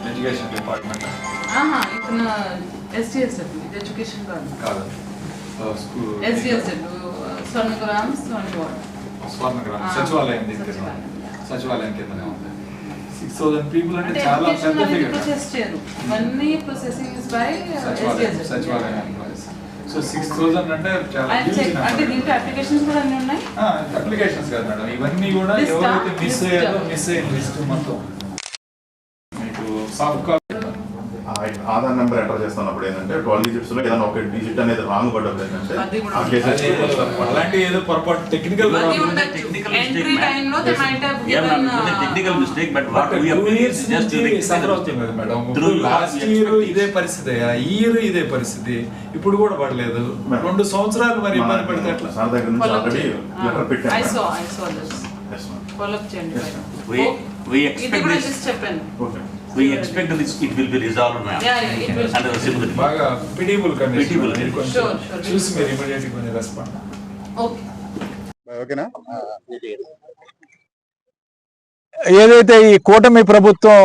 Education department ఇతను SDS ఇది education కాదు ఎస్డిఎస్ స్వర్ణగ్రామ్ సచివాలయం సచివాలయం కిందనే ఉంది. 6,000 people అంటే చాలా పెద్ద ఫిగర్. ఇవన్నీ ప్రాసెసింగ్ ఇస్ బై సచివాలయం ఎంప్లాయీస్. సో 6,000 అంటే చాలా అంటే దీంట్లో అప్లికేషన్స్ కూడా అన్ని ఉన్నాయి. అప్లికేషన్స్ కాదు మేడం, ఇవన్నీ కూడా ఎవరైతే మిస్ అయిన లిస్ట్ మొత్తం మీకు soft copy. Aadhaar number enter చేస్తున్నప్పుడు ఏంటంటే 12 digits లో ఏదైనా ఒక డిజిట్ అనేది రాంగ్ పడ్డప్పుడు ఏంటంటే అలాంటి ఏదో పొరపాటు technical mistake. But what we applied just last year ఇదే పరిస్థితి, ఈ ఇయర్ ఇదే పరిస్థితి, ఇప్పుడు కూడా పడలేదు. 2 సంవత్సరాలు మరి ఇబ్బంది పడితే ఎట్లా? సార్ దగ్గర నుంచి ఆల్రెడీ లెటర్ పెట్టాను. I saw this. Follow up చేయండి. we expect this. చెప్పండి. Okay. We expect this it will be resolved now. Yeah, it will. Under the sympathy. బాగా పిటిబుల్ కండిషన్. Sure. చూసి మీరు ఇమిడియట్ గా కొంచెం రెస్పాండ్. ఓకే. ఓకేనా? ఏదైతే ఈ కూటమి ప్రభుత్వం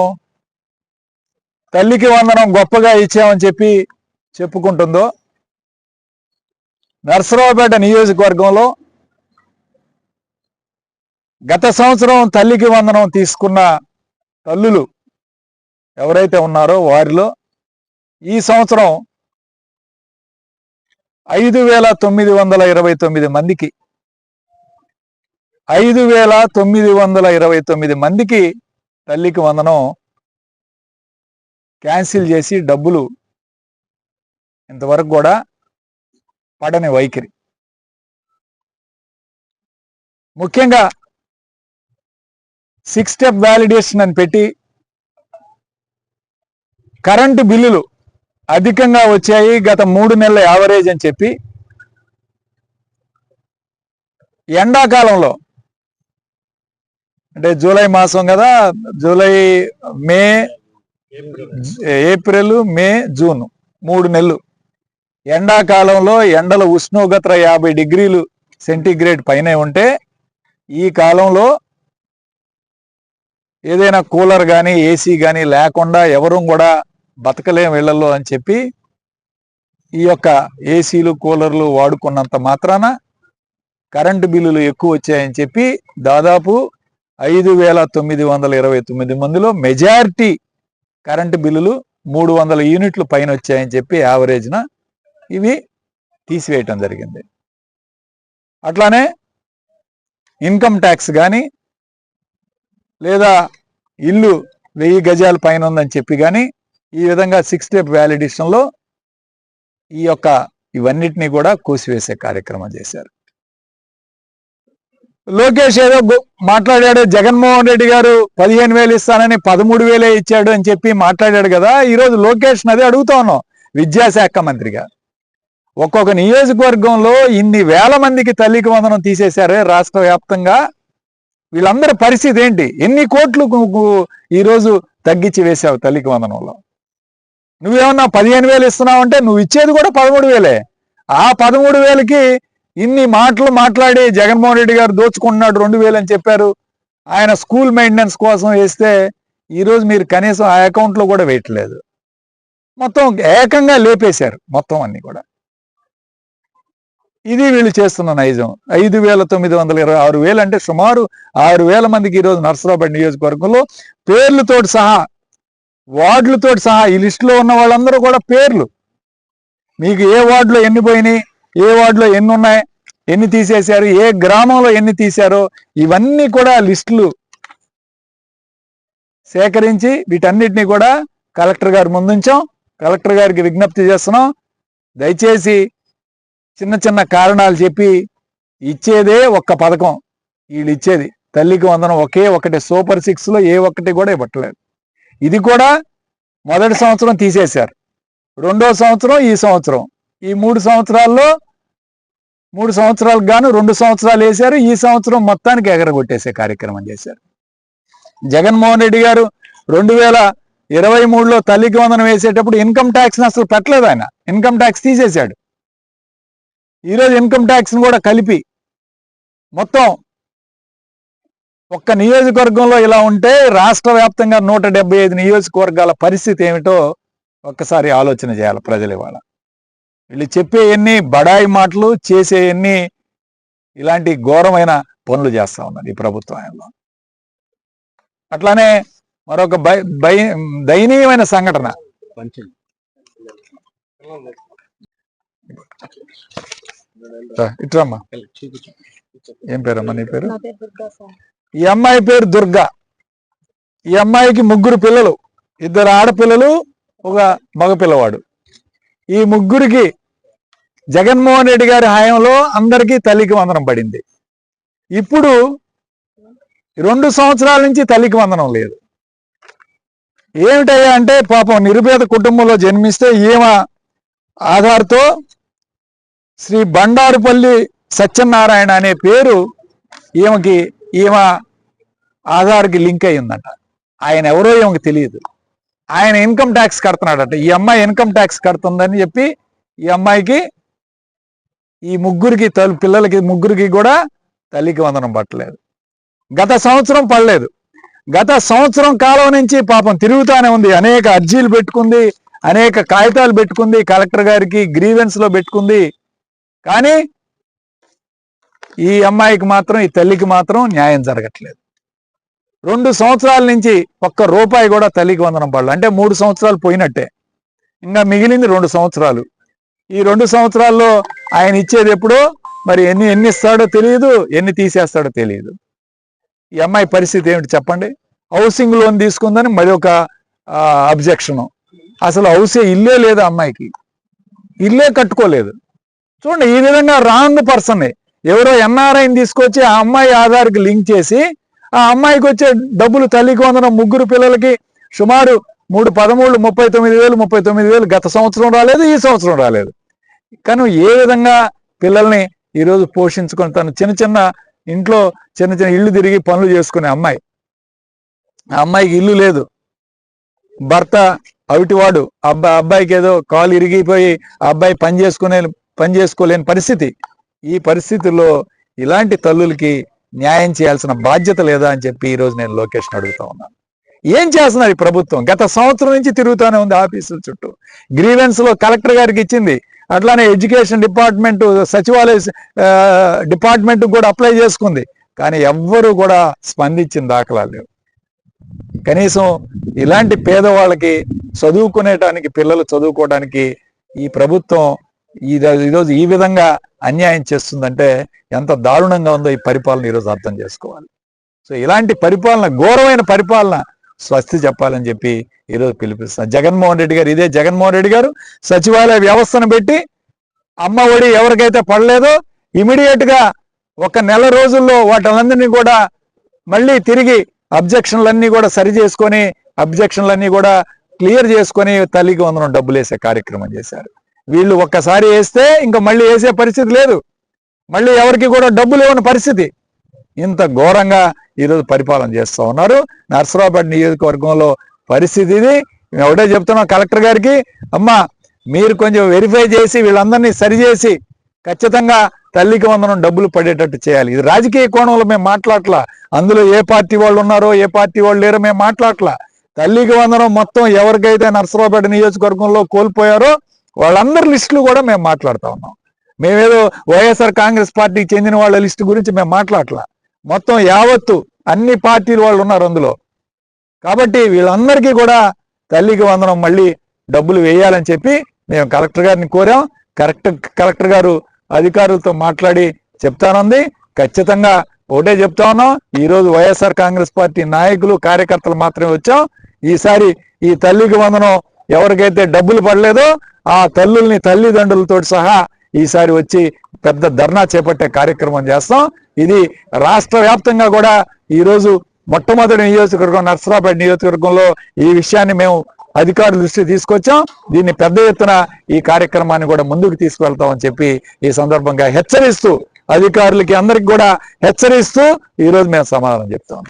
తల్లికి వందనం గొప్పగా ఇచ్చామని చెప్పి చెప్పుకుంటుందో, నర్సరావుపేట నియోజకవర్గంలో గత సంవత్సరం తల్లికి వందనం తీసుకున్న తల్లులు ఎవరైతే ఉన్నారో వారిలో ఈ సంవత్సరం 5,929 మందికి 5,929 మందికి తల్లికి వందనం క్యాన్సిల్ చేసి డబ్బులు ఇంతవరకు కూడా పడని వైఖరి. ముఖ్యంగా 6 స్టెప్ వ్యాలిడేషన్ అని పెట్టి కరెంటు బిల్లులు అధికంగా వచ్చాయి గత 3 నెలల యావరేజ్ అని చెప్పి ఎండాకాలంలో అంటే జూలై మాసం కదా, జూలై, మే, ఏప్రిల్, మే, జూన్ 3 నెలలు ఎండాకాలంలో ఎండల ఉష్ణోగ్రత 50 డిగ్రీలు సెంటీగ్రేడ్ పైనే ఉంటే ఈ కాలంలో ఏదైనా కూలర్ కానీ ఏసీ కానీ లేకుండా ఎవరూ కూడా బతకలేం ఇళ్లలో అని చెప్పి ఈ యొక్క ఏసీలు కూలర్లు వాడుకున్నంత మాత్రాన కరెంటు బిల్లులు ఎక్కువ వచ్చాయని చెప్పి దాదాపు 5,929 మందిలో మెజారిటీ కరెంటు బిల్లులు 300 యూనిట్లు పైన వచ్చాయని చెప్పి యావరేజ్న ఇవి తీసివేయటం జరిగింది. అట్లానే ఇన్కమ్ ట్యాక్స్ కానీ లేదా ఇల్లు 1000 గజాల పైన ఉందని చెప్పి కానీ ఈ విధంగా 6 స్టెప్ వ్యాలిడేషన్లో ఈ యొక్క ఇవన్నిటినీ కూడా కోసివేసే కార్యక్రమం చేశారు. లోకేష్ ఏదో మాట్లాడాడు, జగన్మోహన్ రెడ్డి గారు 15,000 ఇస్తానని 13,000 ఇచ్చాడు అని చెప్పి మాట్లాడాడు కదా. ఈరోజు లోకేష్ అదే అడుగుతా ఉన్నాం విద్యాశాఖ మంత్రిగా. ఒక్కొక్క నియోజకవర్గంలో ఇన్ని వేల మందికి తల్లికి వందనం తీసేశారే రాష్ట్ర వ్యాప్తంగా. వీళ్ళందరి పరిస్థితి ఏంటి? ఎన్ని కోట్లు ఈరోజు తగ్గించి వేసావు తల్లికి వందనంలో? నువ్వేమన్నా 15,000 ఇస్తున్నావు అంటే నువ్వు ఇచ్చేది కూడా 13,000. ఆ 13,000కి ఇన్ని మాటలు మాట్లాడి జగన్మోహన్ రెడ్డి గారు దోచుకుంటున్నాడు 2,000 అని చెప్పారు. ఆయన స్కూల్ మెయింటెనెన్స్ కోసం వేస్తే ఈరోజు మీరు కనీసం ఆ అకౌంట్లో కూడా వేయట్లేదు. మొత్తం ఏకంగా లేపేశారు మొత్తం అన్ని కూడా. ఇది వీళ్ళు చేస్తున్న నైజం. 5,926 అంటే సుమారు 6,000 మందికి ఈరోజు నర్సరావుపేట నియోజకవర్గంలో పేర్లతోటి సహా, వార్డులతోటి సహా, ఈ లిస్టులో ఉన్న వాళ్ళందరూ కూడా పేర్లు, మీకు ఏ వార్డులో ఎన్ని పోయినాయి, ఏ వార్డులో ఎన్ని ఉన్నాయి, ఎన్ని తీసేశారు, ఏ గ్రామంలో ఎన్ని తీశారో ఇవన్నీ కూడా లిస్టులు సేకరించి వీటన్నిటినీ కూడా కలెక్టర్ గారి ముందుంచాం. కలెక్టర్ గారికి విజ్ఞప్తి చేస్తున్నాం, దయచేసి చిన్న చిన్న కారణాలు చెప్పి ఇచ్చేదే ఒక్క పథకం వీళ్ళు ఇచ్చేది తల్లికి వందనం ఒకే ఒకటి, సూపర్ 6లో ఏ ఒక్కటి కూడా ఇవ్వట్లేదు. ఇది కూడా మొదటి సంవత్సరం తీసేశారు, 2వ సంవత్సరం, ఈ సంవత్సరం, ఈ 3 సంవత్సరాల్లో 3 సంవత్సరాలకు గాను 2 సంవత్సరాలు వేశారు. ఈ సంవత్సరం మొత్తానికి ఎగరగొట్టేసే కార్యక్రమం చేశారు. జగన్మోహన్ రెడ్డి గారు 2023లో తల్లికి వందనం వేసేటప్పుడు ఇన్కమ్ ట్యాక్స్ని అసలు పెట్టలేదు. ఆయన ఇన్కమ్ ట్యాక్స్ తీసేశాడు. ఈరోజు ఇన్కమ్ ట్యాక్స్ని కూడా కలిపి మొత్తం ఒక్క నియోజకవర్గంలో ఇలా ఉంటే రాష్ట్ర వ్యాప్తంగా 175 నియోజకవర్గాల పరిస్థితి ఏమిటో ఒక్కసారి ఆలోచన చేయాలి ప్రజలు. ఇవాళ వీళ్ళు చెప్పే ఎన్ని బడాయి మాటలు, చేసే ఎన్ని ఇలాంటి ఘోరమైన పనులు చేస్తా ఉన్నారు ఈ ప్రభుత్వంలో. అట్లానే మరొక దయనీయమైన సంఘటన, ఇట్రమ్మా, ఏం పేరమ్మా నీ పేరు? ఈ అమ్మాయి పేరు దుర్గా. ఈ అమ్మాయికి 3 పిల్లలు, 2 ఆడపిల్లలు, 1 మగపిల్లవాడు. ఈ 3కి జగన్మోహన్ రెడ్డి గారి హయాంలో అందరికీ తల్లికి వందనం పడింది. ఇప్పుడు 2 సంవత్సరాల నుంచి తల్లికి వందనం లేదు. ఏమిటయ్యా అంటే పాపం నిరుపేద కుటుంబంలో జన్మిస్తే ఈమె ఆధార్తో శ్రీ బండారుపల్లి సత్యనారాయణ అనే పేరు ఈమె ఆధార్కి లింక్ అయ్యిందట. ఆయన ఎవరో ఈమెకి తెలియదు. ఆయన ఇన్కమ్ ట్యాక్స్ కడుతున్నాడట. ఈ అమ్మాయి ఇన్కమ్ ట్యాక్స్ కడుతుందని చెప్పి ఈ అమ్మాయికి ఈ 3 పిల్లలకి 3 కూడా తల్లికి వందనం పట్టలేదు. గత సంవత్సరం పడలేదు. గత సంవత్సరం కాలం నుంచి పాపం తిరుగుతానే ఉంది. అనేక అర్జీలు పెట్టుకుంది, అనేక కాగితాలు పెట్టుకుంది, కలెక్టర్ గారికి గ్రీవెన్స్ లో పెట్టుకుంది. కానీ ఈ అమ్మాయికి మాత్రం, ఈ తల్లికి మాత్రం న్యాయం జరగట్లేదు. 2 సంవత్సరాల నుంచి ₹1 కూడా తల్లికి వందనం పడలేదు. అంటే 3 సంవత్సరాలు పోయినట్టే. ఇంకా మిగిలింది 2 సంవత్సరాలు. ఈ 2 సంవత్సరాల్లో ఆయన ఇచ్చేది ఎప్పుడో మరి ఎన్ని ఇస్తాడో తెలియదు, ఎన్ని తీసేస్తాడో తెలియదు. ఈ అమ్మాయి పరిస్థితి ఏమిటి చెప్పండి? హౌసింగ్ లోన్ తీసుకుందని మరి ఒక అబ్జెక్షను. అసలు ఇల్లే లేదు అమ్మాయికి, ఇల్లే కట్టుకోలేదు. చూడండి, ఈ విధంగా రాంగ్ పర్సన్ ఎవరో ఎన్ఆర్ఐని తీసుకొచ్చి ఆ అమ్మాయి ఆధార్కి లింక్ చేసి ఆ అమ్మాయికి వచ్చే డబ్బులు తల్లికి వందనం 3 పిల్లలకి సుమారు 3, 13, 39,000 గత సంవత్సరం రాలేదు, ఈ సంవత్సరం రాలేదు. కానీ ఏ విధంగా పిల్లల్ని ఈరోజు పోషించుకొని తను చిన్న ఇంట్లో చిన్న ఇల్లు తిరిగి పనులు చేసుకునే అమ్మాయి. ఆ అమ్మాయికి ఇల్లు లేదు, భర్త అవిటివాడు, అబ్బాయికి ఏదో కాలు ఇరిగిపోయి ఆ అబ్బాయి పని చేసుకోలేని పరిస్థితి. ఈ పరిస్థితుల్లో ఇలాంటి తల్లులకి న్యాయం చేయాల్సిన బాధ్యత లేదా అని చెప్పి ఈరోజు నేను లోకేష్ని అడుగుతా ఉన్నాను. ఏం చేస్తున్నారు ఈ ప్రభుత్వం? గత సంవత్సరం నుంచి తిరుగుతూనే ఉంది ఆఫీసుల చుట్టూ. గ్రీవెన్స్ లో కలెక్టర్ గారికి ఇచ్చింది, అట్లానే ఎడ్యుకేషన్ డిపార్ట్మెంట్, సచివాలయ డిపార్ట్మెంట్ కూడా అప్లై చేసుకుంది. కానీ ఎవ్వరూ కూడా స్పందించిన దాఖలాలు లేవు. కనీసం ఇలాంటి పేదవాళ్ళకి చదువుకునేటానికి, పిల్లలు చదువుకోవడానికి ఈ ప్రభుత్వం ఈరోజు ఈ విధంగా అన్యాయం చేస్తుందంటే ఎంత దారుణంగా ఉందో ఈ పరిపాలన ఈరోజు అర్థం చేసుకోవాలి. సో ఇలాంటి పరిపాలన, ఘోరమైన పరిపాలన స్వస్తి చెప్పాలని చెప్పి ఈరోజు పిలిపిస్తున్నారు. జగన్మోహన్ రెడ్డి గారు, ఇదే జగన్మోహన్ రెడ్డి గారు సచివాలయ వ్యవస్థను పెట్టి అమ్మ ఒడి ఎవరికైతే పడలేదో ఇమీడియట్ గా 1 నెల రోజుల్లో వాటిలందరినీ కూడా మళ్ళీ తిరిగి అబ్జెక్షన్లన్నీ కూడా సరి చేసుకొని, అబ్జెక్షన్లన్నీ కూడా క్లియర్ చేసుకొని తల్లికి వందనం డబ్బులు వేసే కార్యక్రమం చేశారు. వీళ్ళు ఒక్కసారి వేస్తే ఇంకా మళ్ళీ వేసే పరిస్థితి లేదు, మళ్ళీ ఎవరికి కూడా డబ్బులు ఇవ్వని పరిస్థితి. ఇంత ఘోరంగా ఈరోజు పరిపాలన చేస్తూ ఉన్నారు. నర్సరావుపేట నియోజకవర్గంలో పరిస్థితి ఇది. మేము ఒకటే చెప్తున్నాం కలెక్టర్ గారికి, అమ్మా మీరు కొంచెం వెరిఫై చేసి వీళ్ళందరినీ సరిచేసి ఖచ్చితంగా తల్లికి వందనం డబ్బులు పడేటట్టు చేయాలి. ఇది రాజకీయ కోణంలో మేము మాట్లాడట్లా, అందులో ఏ పార్టీ వాళ్ళు ఉన్నారో ఏ పార్టీ వాళ్ళు లేరో మేము మాట్లాడట్లా. తల్లికి వందనం మొత్తం ఎవరికైతే నర్సరావుపేట నియోజకవర్గంలో కోల్పోయారో వాళ్ళందరి లిస్టులు కూడా మేము మాట్లాడుతూ ఉన్నాం. మేమేదో వైఎస్ఆర్ కాంగ్రెస్ పార్టీకి చెందిన వాళ్ళ లిస్టు గురించి మేము మాట్లాడట్లా. మొత్తం యావత్తు అన్ని పార్టీల వాళ్ళు ఉన్నారు అందులో. కాబట్టి వీళ్ళందరికీ కూడా తల్లికి వందనం మళ్ళీ డబ్బులు వేయాలని చెప్పి మేము కలెక్టర్ గారిని కోరాం. కలెక్టర్ గారు అధికారులతో మాట్లాడి చెప్తానుంది. ఖచ్చితంగా ఒకటే చెప్తా ఉన్నాం, ఈరోజు వైఎస్ఆర్ కాంగ్రెస్ పార్టీ నాయకులు, కార్యకర్తలు మాత్రమే వచ్చాం. ఈసారి ఈ తల్లికి వందనం ఎవరికైతే డబ్బులు పడలేదో ఆ తల్లుల్ని, తల్లిదండ్రులతో సహా ఈసారి వచ్చి పెద్ద ధర్నా చేపట్టే కార్యక్రమం చేస్తాం. ఇది రాష్ట్ర వ్యాప్తంగా కూడా ఈరోజు మొట్టమొదటి నియోజకవర్గం నర్సరావుపేట నియోజకవర్గంలో ఈ విషయాన్ని మేము అధికారుల దృష్టికి తీసుకొచ్చాం. దీన్ని పెద్ద ఎత్తున ఈ కార్యక్రమాన్ని కూడా ముందుకు తీసుకువెళ్తామని చెప్పి ఈ సందర్భంగా హెచ్చరిస్తూ, అధికారులకి అందరికి కూడా హెచ్చరిస్తూ ఈరోజు మేము సమాధానం చెప్తాం.